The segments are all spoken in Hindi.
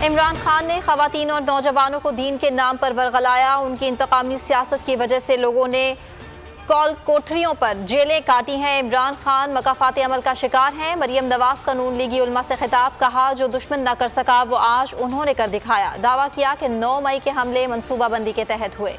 इमरान खान ने खवातीन और नौजवानों को दीन के नाम पर बरगलाया। उनकी इंतकामी सियासत की वजह से लोगों ने कॉल कोठरियों पर जेलें काटी हैं। इमरान खान मकाफात अमल का शिकार हैं। मरियम नवाज का नून लीगी उलमा से खिताब, कहा जो दुश्मन न कर सका वो आज उन्होंने कर दिखाया। दावा किया कि 9 मई के हमले मनसूबाबंदी के तहत हुए।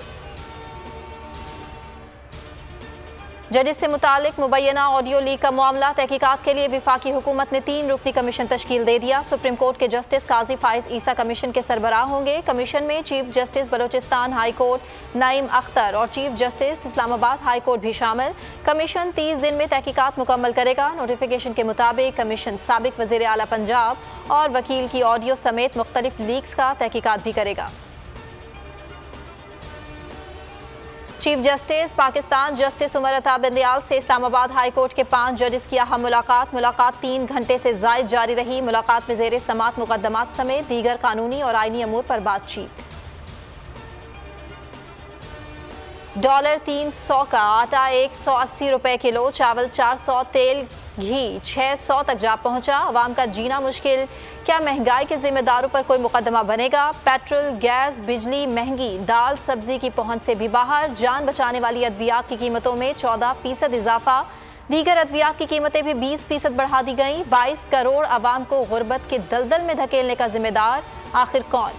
जजेस से मुतालिक मुबैना ऑडियो लीक का मामला तहकीकात के लिए वफाकी हुकूमत ने 3 रुकनी कमीशन तश्कील दे दिया। सुप्रीम कोर्ट के जस्टिस काजी फाइज ईसा कमीशन के सरबराह होंगे। कमीशन में chief justice Balochistan High Court Naeem Akhtar और chief justice Islamabad High Court भी शामिल। कमीशन 30 दिन में तहकीकात मुकम्मल करेगा। नोटिफिकेशन के मुताबिक कमीशन साबिक वज़ीर आला पंजाब और वकील की ऑडियो समेत मुख्तलिफ लीक्स का तहकीकात भी करेगा। Chief justice Pakistan justice Umar Ata Bandial से इस्लामाबाद हाई कोर्ट के 5 जजेस की अहम मुलाकात 3 घंटे से ज़ायद जारी रही। मुलाकात में ज़ेर समात मुकदमात समेत दीगर कानूनी और आईनी अमूर पर बातचीत। $300 का आटा 180 रुपए किलो, चावल 400, तेल घी 600 तक जा पहुंचा। अवाम का जीना मुश्किल, क्या महंगाई के जिम्मेदारों पर कोई मुकदमा बनेगा? पेट्रोल, गैस, बिजली महंगी, दाल सब्जी की पहुंच से भी बाहर। जान बचाने वाली अद्वियात की कीमतों में 14% इजाफा। दीगर अद्वियात की कीमतें भी 20% बढ़ा दी गई। 22 करोड़ अवाम को गुर्बत के दलदल में धकेलने का जिम्मेदार आखिर कौन?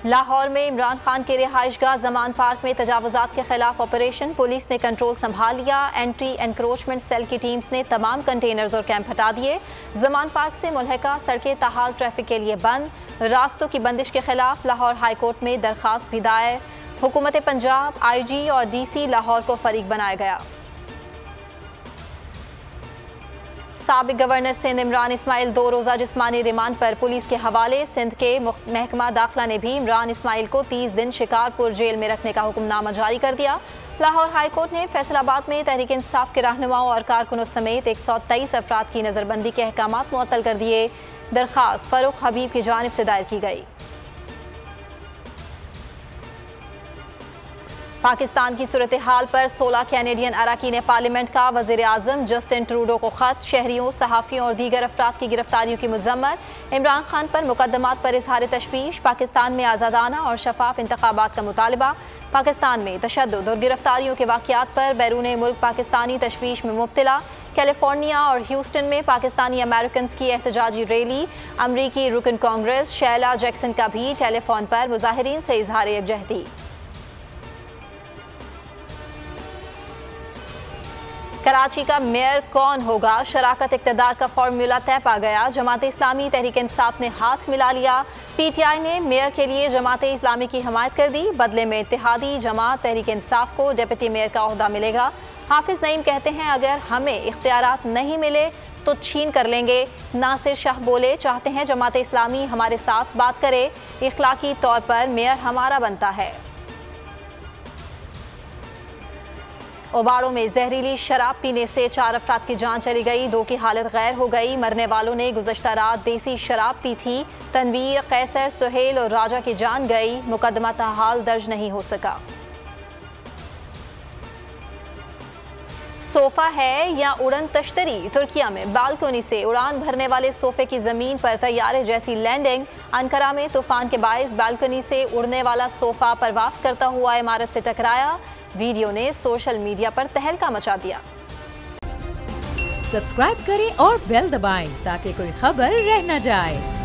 लाहौर में इमरान खान के रिहाइशगाह जमान पार्क में तजावुजात के खिलाफ ऑपरेशन, पुलिस ने कंट्रोल संभाल लिया। एंटी एनक्रोचमेंट सेल की टीम्स ने तमाम कंटेनर्स और कैंप हटा दिए। जमान पार्क से मुल्हका सड़कें ताहाल ट्रैफिक के लिए बंद। रास्तों की बंदिश के खिलाफ लाहौर हाई कोर्ट में दरखास्त भी दायर। हुकूमत पंजाब, IG और DC लाहौर को फरीक बनाया गया। साबिक गवर्नर सिंध इमरान इस्माइल 2 रोज़ा जिस्मानी रिमांड पर पुलिस के हवाले। सिंध के महकमा दाखिला ने भी इमरान इस्माइल को 30 दिन शिकारपुर जेल में रखने का हुक्मनामा जारी कर दिया। लाहौर हाई कोर्ट ने फैसलाबाद में तहरीक इंसाफ के रहनुमाओं और कारकुनों समेत 123 अफराद की नज़रबंदी के अहकामात मुअत्तल कर दिए। दरखास्त फरूख हबीब की जानिब से दायर की गई। पाकिस्तान की सूरत हाल पर 16 कैनेडियन अरकान पार्लियामेंट का वज़ीर आज़म जस्टिन ट्रूडो को खत। शहरियों, सहाफ़ियों और दीगर अफराद की गिरफ्तारियों की मज़म्मत। इमरान खान पर मुकदमात पर इज़हार तशवीश। पाकिस्तान में आज़ादाना और शफाफ इंतखाबात का मुतालबा। पाकिस्तान में तशद्दुद और गिरफ्तारियों के वाक़यात पर बैरून मुल्क पाकिस्तानी तशवीश में मुब्तला। कैलिफोर्निया और ह्यूस्टन में पाकिस्तानी अमेरिकन की एहतजाजी रैली। अमरीकी रुकन कांग्रेस शैला जैक्सन का भी टेलीफोन पर मुजाहिरीन से इज़हार यकजहती। कराची का मेयर कौन होगा? शराकत इक़्तिदार का फॉर्मूला तय पा गया। जमात इस्लामी, तहरीक इंसाफ ने हाथ मिला लिया। PTI ने मेयर के लिए जमात इस्लामी की हमायत कर दी। बदले में इत्तेहादी जमात तहरीक इंसाफ को डिप्टी मेयर का ओहदा मिलेगा। हाफिज नईम कहते हैं, अगर हमें इख्तियारात नहीं मिले तो छीन कर लेंगे। नासिर शाह बोले, चाहते हैं जमात इस्लामी हमारे साथ बात करे। इखलाकी तौर पर मेयर हमारा बनता है। ओबाड़ों में जहरीली शराब पीने से 4 अफराद की जान चली गई। 2 की हालत गैर हो गई। मरने वालों ने गुज़श्ता रात देसी शराब पी थी। तनवीर, कैसर, सुहेल और राजा की जान गई। मुकदमा ताहाल दर्ज नहीं हो सका। सोफा है या उड़न तश्तरी? तुर्किया में बालकोनी से उड़ान भरने वाले सोफे की जमीन पर तैयारे जैसी लैंडिंग। अंकारा में तूफान के बायस बालकोनी से उड़ने वाला सोफा परवास करता हुआ इमारत से टकराया। वीडियो ने सोशल मीडिया पर तहलका मचा दिया। सब्सक्राइब करें और बेल दबाएं ताकि कोई खबर रह न जाए।